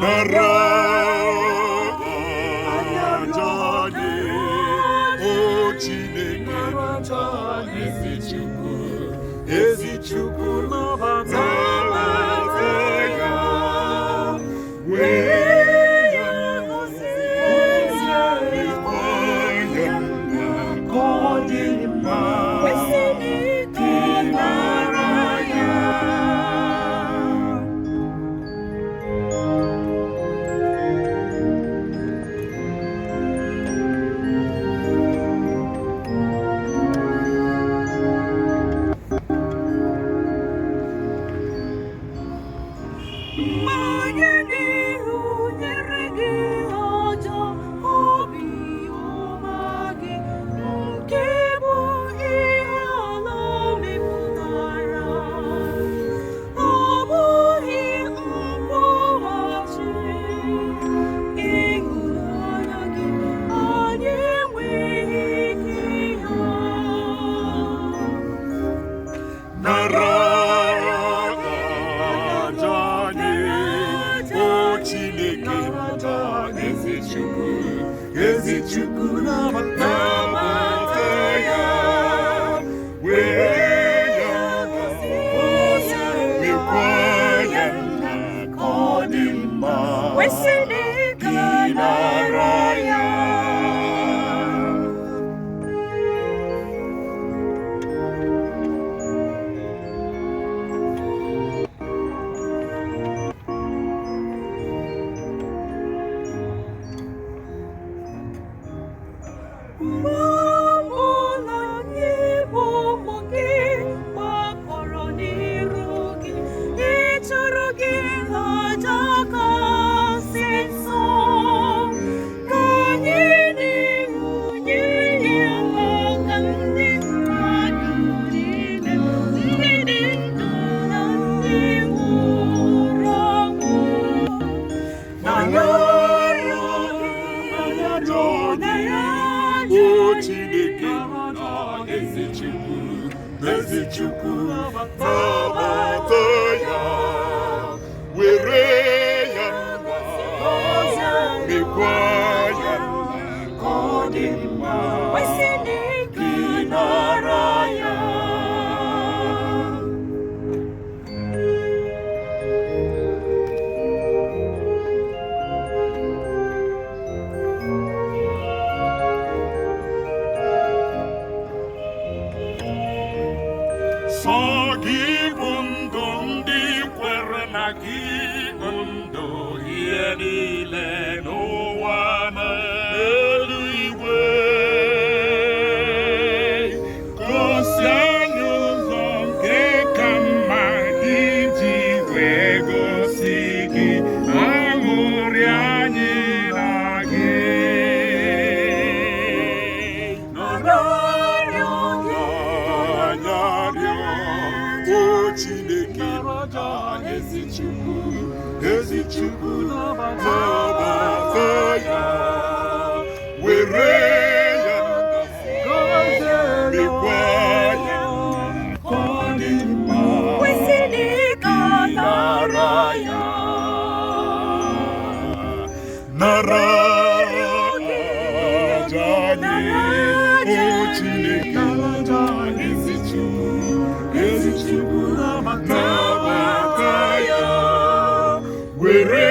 nara ajani o Chineke ezi Chukwu nabata ya wee ya ngọzikwa ya ka ọ dị mma ịnara ya. Mmanya n'ihu nyere gị ọjọọ, obi ọma gị nke bụ ihe ala mepụtara, ọ bụghị mkpọghachi ịhụnanya gị anyị enweghị ike ịha. Nara Chineke ezi Chukwu nabata ya wee ya mekwa ya ka ọ dị mma ịnara ya. Ọbụla anyị bụ ụmụ gị gbakọrọ n'iru gị, ịchụrụ gị aja kasị nsọ, ka anyị n'ihu nye ya maka ndị mmadụ niile, ndị dị ndụ na ndị nwụrụ anwụ. O Chineke ezi Chukwu nabata ya were ya mekwa ya ka ọ dị mma ịnara ya. Sọ gị bụ ndụ ndị kwere na gị, ndụ ihe niile n'ụwa na eluigwe. Gosi anyị ụzọ nke ka mma iji wee gosi gị aṅụrị anyị na gị. O Chineke ezi Chukwu nabata ya were ya mekwa ya ka ọ dị mma ịnara ya. Nara aja anyị o Chineke ezi Chukwu nabata ya were